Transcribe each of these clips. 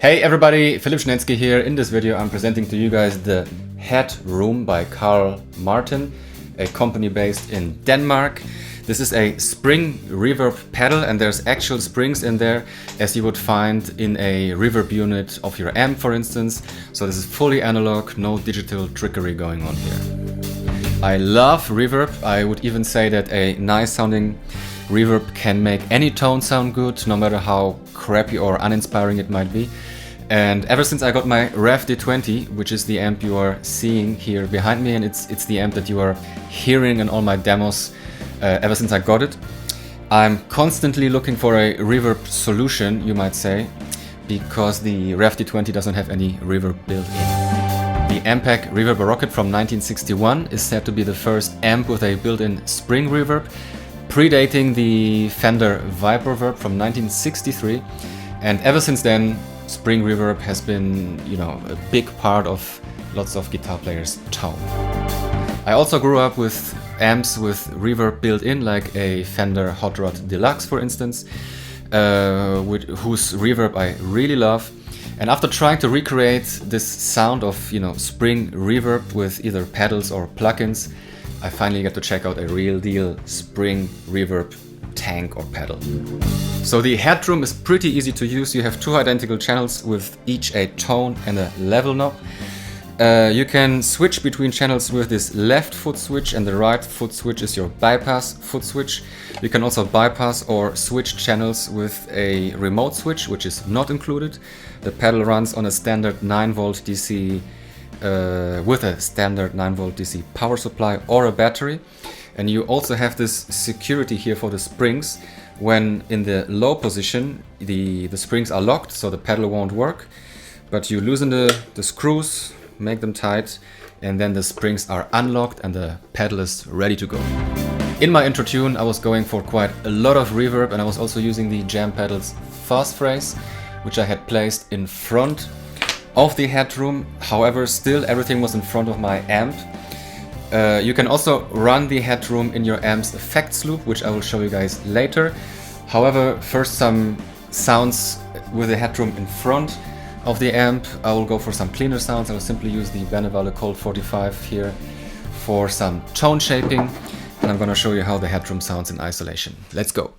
Hey everybody, Philipp Schnensky here. In this video I'm presenting to you guys the HeadRoom by Carl Martin, a company based in Denmark. This is a spring reverb pedal and there's actual springs in there as you would find in a reverb unit of your amp, for instance. So this is fully analog, no digital trickery going on here. I love reverb. I would even say that a nice sounding reverb can make any tone sound good, no matter how crappy or uninspiring it might be. And ever since I got my Rev D20, which is the amp you are seeing here behind me, and it's the amp that you are hearing in all my demos, ever since I got it, I'm constantly looking for a reverb solution, you might say, because the Rev D20 doesn't have any reverb built in. The Ampeg Reverb Rocket from 1961 is said to be the first amp with a built-in spring reverb, predating the Fender Viperverb from 1963, and ever since then spring reverb has been, a big part of lots of guitar players' tone. I also grew up with amps with reverb built in, like a Fender Hot Rod Deluxe, for instance, whose reverb I really love. And after trying to recreate this sound of, spring reverb with either pedals or plugins, I finally got to check out a real deal spring reverb tank or pedal. So the HeadRoom is pretty easy to use. You have two identical channels with each a tone and a level knob. You can switch between channels with this left foot switch, and the right foot switch is your bypass foot switch. You can also bypass or switch channels with a remote switch, which is not included. The pedal runs on a standard 9 volt DC with a standard 9 volt DC power supply or a battery. And you also have this security here for the springs. When in the low position, the springs are locked, so the pedal won't work. But you loosen the screws, make them tight, and then the springs are unlocked and the pedal is ready to go. In my intro tune, I was going for quite a lot of reverb, and I was also using the Jam Pedals fast phrase, which I had placed in front of the HeadRoom. However, still everything was in front of my amp. You can also run the HeadRoom in your amp's effects loop, which I will show you guys later. However, first some sounds with the HeadRoom in front of the amp. I will go for some cleaner sounds. I will simply use the Benevale Colt 45 here for some tone shaping, and I'm going to show you how the HeadRoom sounds in isolation. Let's go.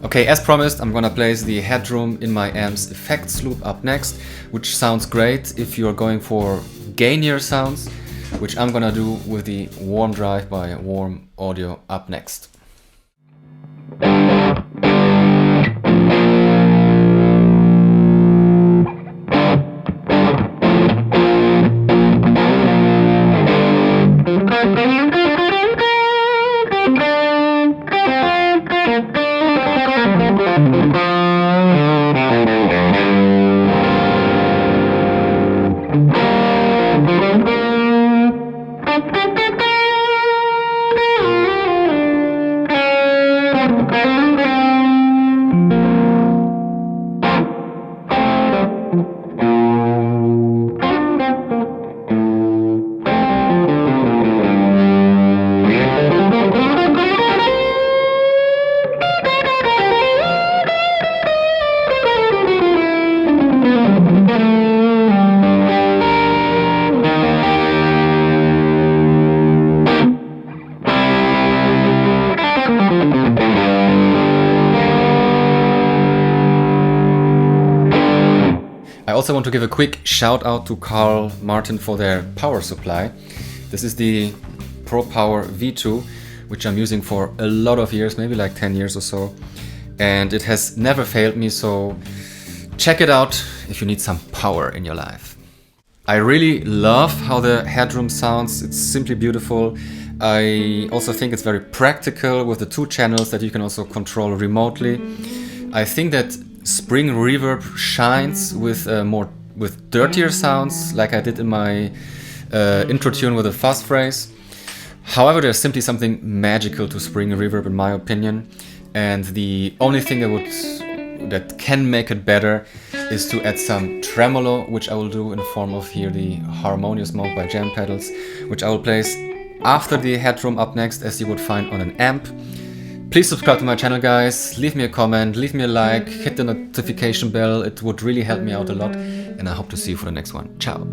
Okay, as promised, I'm gonna place the HeadRoom in my amp's effects loop up next, which sounds great if you're going for gainier sounds, which I'm gonna do with the Warm Drive by Warm Audio up next. I also want to give a quick shout out to Carl Martin for their power supply. This is the Pro Power V2, which I'm using for a lot of years, maybe like 10 years or so. And it has never failed me, so check it out if you need some power in your life. I really love how the HeadRoom sounds. It's simply beautiful. I also think it's very practical with the 2 channels that you can also control remotely. I think that Spring Reverb shines with dirtier sounds, like I did in my intro tune with a fuzz phrase. However, there's simply something magical to Spring Reverb in my opinion, and the only thing that can make it better is to add some tremolo, which I will do in the form of here the Harmonious Monk by Jam Pedals, which I will place after the HeadRoom up next, as you would find on an amp. Please subscribe to my channel, guys, leave me a comment, leave me a like, hit the notification bell, it would really help me out a lot, and I hope to see you for the next one. Ciao!